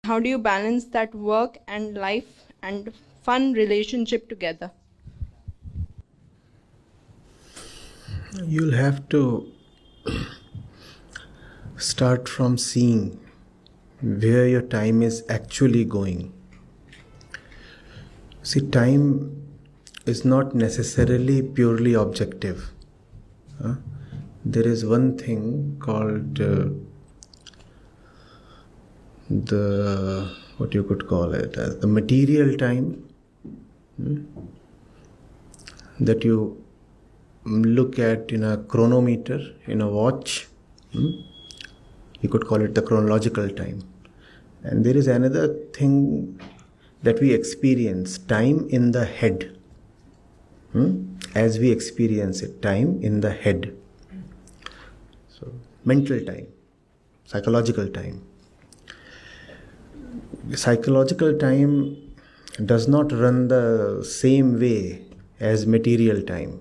How do you balance that work and life and fun relationship together? You'll have to start from seeing where your time is actually going. See, time is not necessarily purely objective. There is one thing called what you could call it as the material time that you look at in a chronometer, in a watch. You could call it the chronological time. And there is another thing that we experience, time in the head. As we experience it, time in the head. So, mental time, psychological time. Psychological time does not run the same way as material time.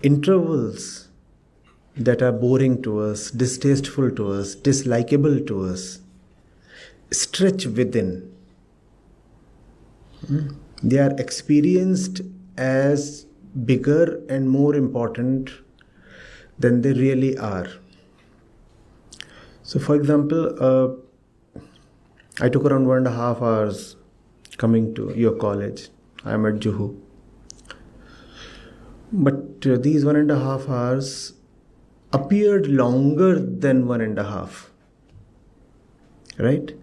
Intervals that are boring to us, distasteful to us, dislikable to us, stretch within. They are experienced as bigger and more important than they really are. So, for example, I took around 1.5 hours coming to your college. I am at Juhu. But these 1.5 hours appeared longer than 1.5. Right?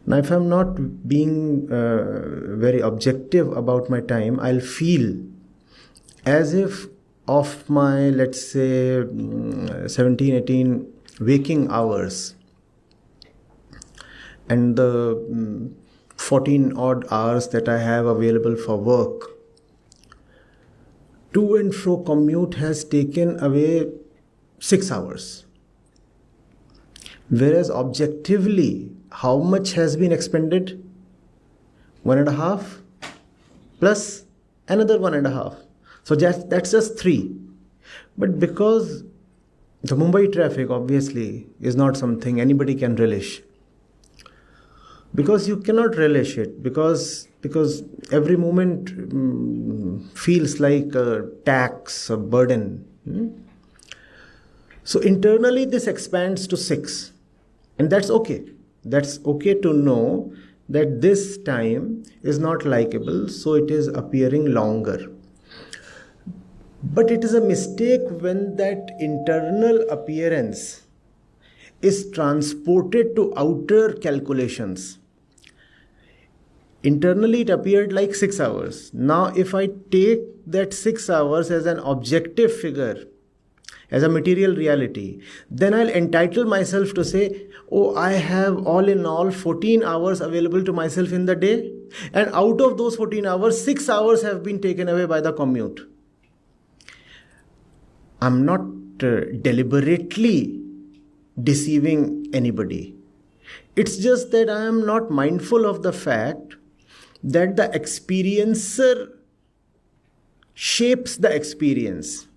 Now, if I'm not being very objective about my time, I'll feel as if of my, let's say, 17, 18 waking hours and the 14 odd hours that I have available for work, to and fro commute has taken away 6 hours. Whereas objectively, how much has been expended? 1.5 plus another 1.5. So that's just 3. But because the Mumbai traffic obviously is not something anybody can relish. Because you cannot relish it. Because every moment feels like a tax, a burden. So internally this expands to 6. And that's okay. That's okay to know that this time is not likable, so it is appearing longer. But it is a mistake when that internal appearance is transported to outer calculations. Internally it appeared like 6 hours. Now if I take that 6 hours as an objective figure, as a material reality, then I'll entitle myself to say, oh, I have all in all 14 hours available to myself in the day, and out of those 14 hours, 6 hours have been taken away by the commute. I'm not deliberately deceiving anybody. It's just that I am not mindful of the fact that the experiencer shapes the experience.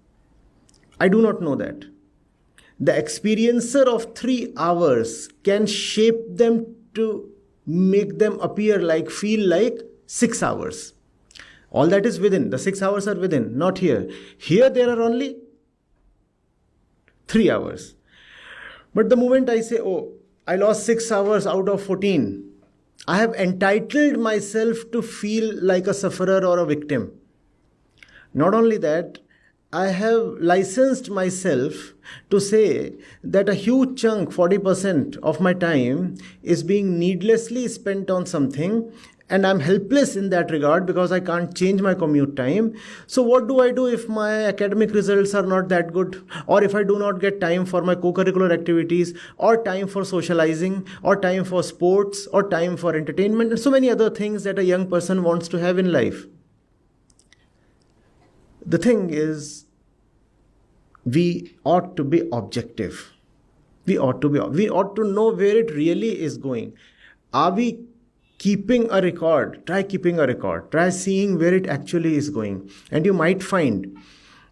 I do not know that. The experiencer of 3 hours can shape them to make them appear like, feel like 6 hours. All that is within. The 6 hours are within, not here. Here there are only 3 hours. But the moment I say, oh, I lost 6 hours out of 14, I have entitled myself to feel like a sufferer or a victim. Not only that, I have licensed myself to say that a huge chunk, 40% of my time, is being needlessly spent on something, and I'm helpless in that regard because I can't change my commute time. So what do I do if my academic results are not that good, or if I do not get time for my co-curricular activities, or time for socializing, or time for sports, or time for entertainment, and so many other things that a young person wants to have in life. The thing is, we ought to be objective. We ought to know where it really is going. Are we keeping a record? Try keeping a record. Try seeing where it actually is going. And you might find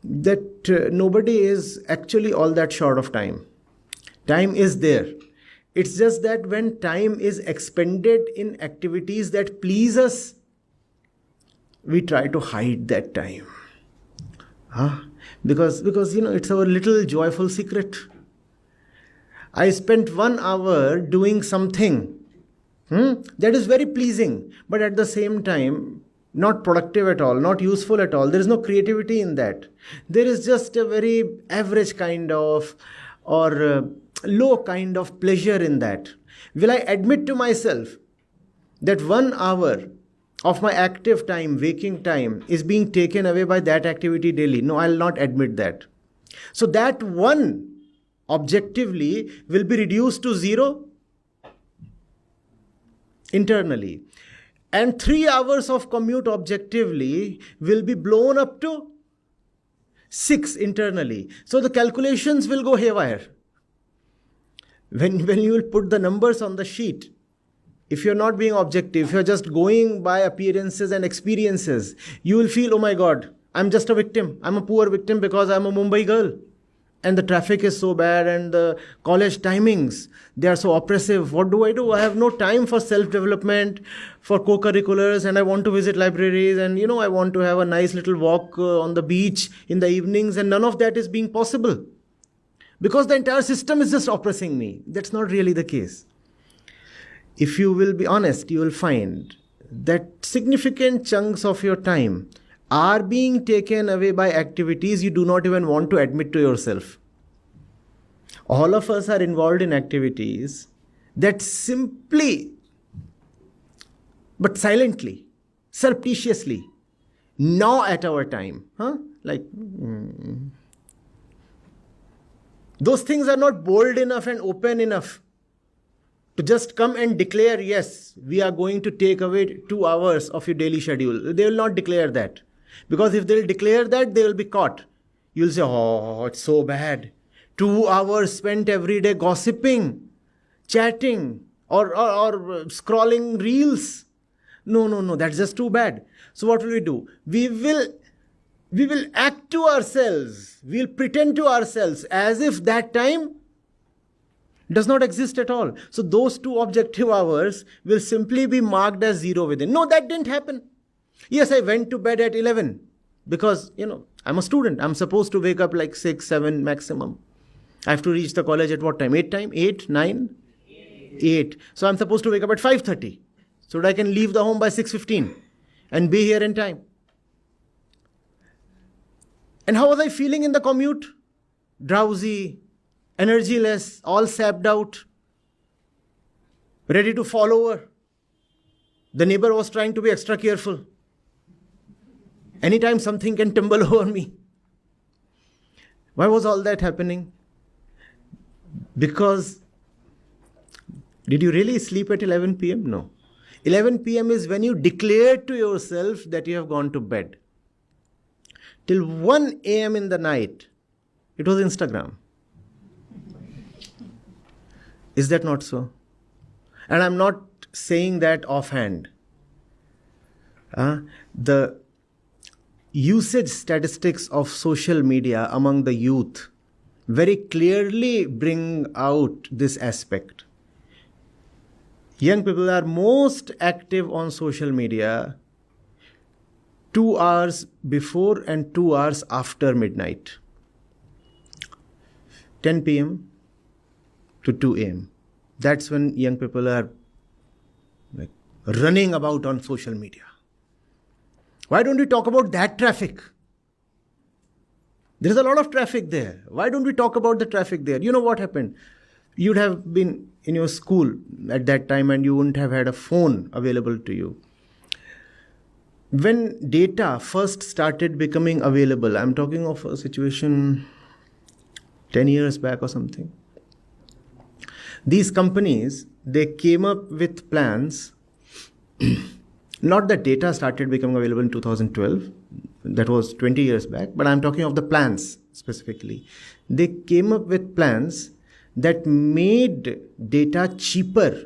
that nobody is actually all that short of time. Time is there. It's just that when time is expended in activities that please us, we try to hide that time. Huh? Because it's our little joyful secret. I spent 1 hour doing something that is very pleasing, but at the same time, not productive at all, not useful at all. There is no creativity in that. There is just a very average kind of or low kind of pleasure in that. Will I admit to myself that 1 hour of my active time, waking time, is being taken away by that activity daily? No, I'll not admit that. So that one objectively will be reduced to 0 internally. And 3 hours of commute objectively will be blown up to 6 internally. So the calculations will go haywire. When you will put the numbers on the sheet, if you're not being objective, if you're just going by appearances and experiences, you will feel, oh my God, I'm just a victim. I'm a poor victim because I'm a Mumbai girl. And the traffic is so bad and the college timings, they are so oppressive. What do? I have no time for self-development, for co-curriculars, and I want to visit libraries, and I want to have a nice little walk on the beach in the evenings, and none of that is being possible. Because the entire system is just oppressing me. That's not really the case. If you will be honest, you will find that significant chunks of your time are being taken away by activities you do not even want to admit to yourself. All of us are involved in activities that simply, but silently, surreptitiously, gnaw at our time. Those things are not bold enough and open enough to just come and declare, yes, we are going to take away 2 hours of your daily schedule. They will not declare that. Because if they'll declare that, they will be caught. You'll say, oh, it's so bad. 2 hours spent every day gossiping, chatting, or scrolling reels. No, that's just too bad. So what will we do? We will act to ourselves. We'll pretend to ourselves as if that time does not exist at all. So those 2 objective hours will simply be marked as 0 within. No, that didn't happen. Yes, I went to bed at 11 because, I'm a student. I'm supposed to wake up like 6, 7 maximum. I have to reach the college at what time? 8 time? 8, 9? 8. So I'm supposed to wake up at 5:30 so that I can leave the home by 6:15 and be here in time. And how was I feeling in the commute? Drowsy, energyless, all sapped out, ready to fall over. The neighbor was trying to be extra careful. Anytime something can tumble over me. Why was all that happening? Because, did you really sleep at 11 p.m.? No. 11 p.m. is when you declare to yourself that you have gone to bed. Till 1 a.m. in the night, it was Instagram. Is that not so? And I'm not saying that offhand. The usage statistics of social media among the youth very clearly bring out this aspect. Young people are most active on social media 2 hours before and 2 hours after midnight. 10 p.m. to 2 a.m. That's when young people are running about on social media. Why don't we talk about that traffic? There's a lot of traffic there. Why don't we talk about the traffic there? You know what happened? You'd have been in your school at that time and you wouldn't have had a phone available to you. When data first started becoming available, I'm talking of a situation 10 years back or something. These companies, they came up with plans. Not that data started becoming available in 2012. That was 20 years back. But I'm talking of the plans specifically. They came up with plans that made data cheaper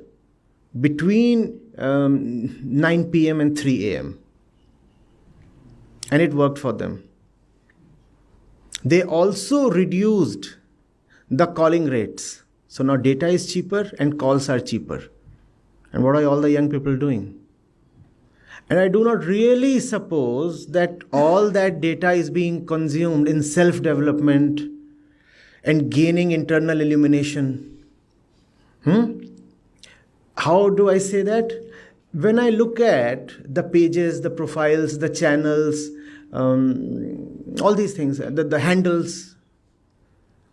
between 9 p.m. and 3 a.m. And it worked for them. They also reduced the calling rates So now data is cheaper and calls are cheaper. And what are all the young people doing? And I do not really suppose that all that data is being consumed in self-development and gaining internal illumination. How do I say that? When I look at the pages, the profiles, the channels, all these things, the handles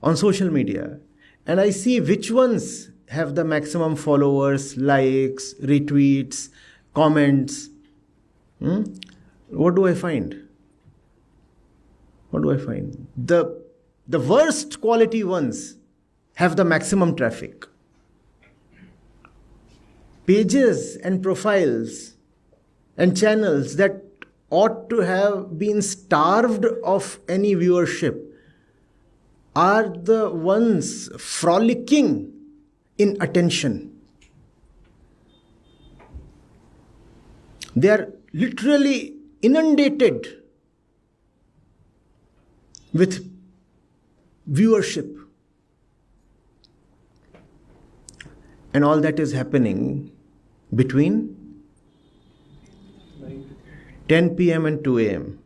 on social media, and I see which ones have the maximum followers, likes, retweets, comments, what do I find? What do I find? The worst quality ones have the maximum traffic. Pages and profiles and channels that ought to have been starved of any viewership are the ones frolicking in attention. They are literally inundated with viewership. And all that is happening between 10 p.m. and 2 a.m.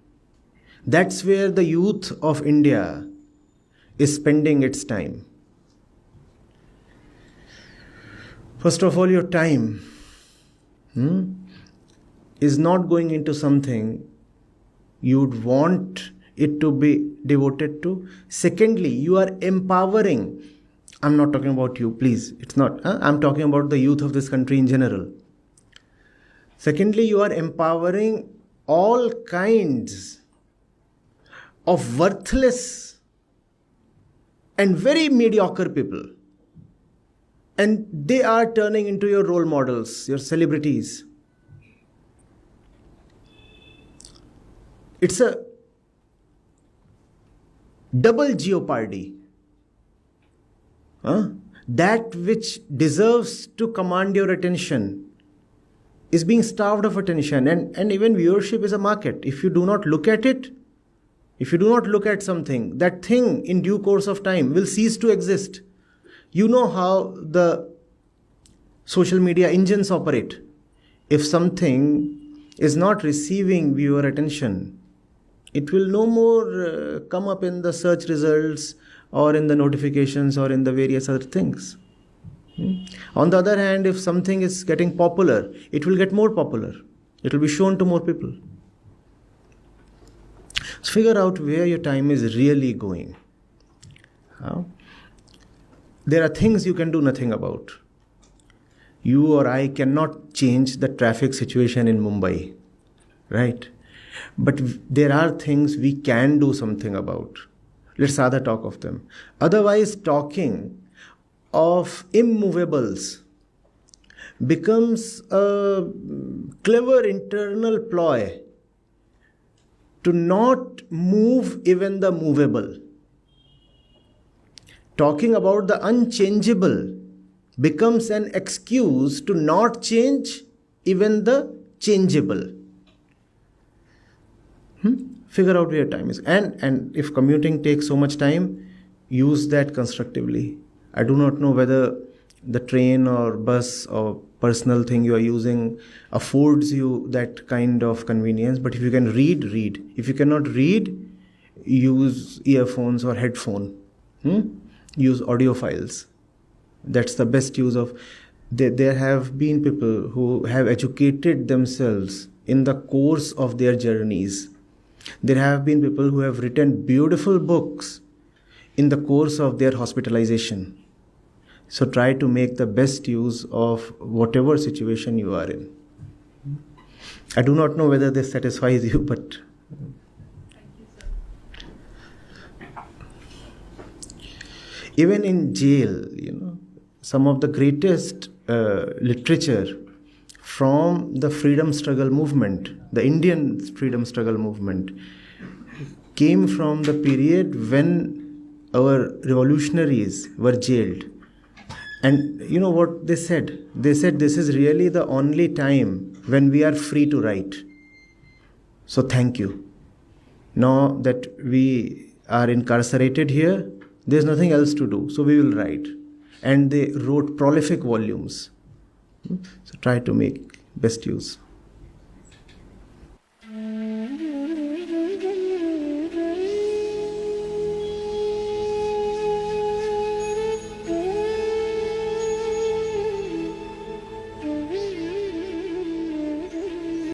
That's where the youth of India is spending its time. First of all, your time is not going into something you'd want it to be devoted to. Secondly, you are empowering. I'm not talking about you, please. It's not. I'm talking about the youth of this country in general. Secondly, you are empowering all kinds of worthless and very mediocre people. And they are turning into your role models, your celebrities. It's a double jeopardy. That which deserves to command your attention is being starved of attention. And even viewership is a market. If you do not look at it, if you do not look at something, that thing in due course of time will cease to exist. You know how the social media engines operate. If something is not receiving viewer attention, it will no more come up in the search results or in the notifications or in the various other things. On the other hand, if something is getting popular, it will get more popular. It will be shown to more people. So figure out where your time is really going. There are things you can do nothing about. You or I cannot change the traffic situation in Mumbai, right? But there are things we can do something about. Let's rather talk of them. Otherwise, talking of immovables becomes a clever internal ploy to not move even the movable. Talking about the unchangeable becomes an excuse to not change even the changeable. Figure out where your time is. And if commuting takes so much time, use that constructively. I do not know whether the train or bus or personal thing you are using affords you that kind of convenience. But if you can read, read. If you cannot read, use earphones or headphone. Use audio files. That's the best use of. There have been people who have educated themselves in the course of their journeys. There have been people who have written beautiful books in the course of their hospitalization. So try to make the best use of whatever situation you are in. I do not know whether this satisfies you, but even in jail, some of the greatest literature from the freedom struggle movement, the Indian freedom struggle movement, came from the period when our revolutionaries were jailed. And you know what they said? They said this is really the only time when we are free to write. So thank you. Now that we are incarcerated here, there's nothing else to do, so we will write. and they wrote prolific volumes. So try to make best use.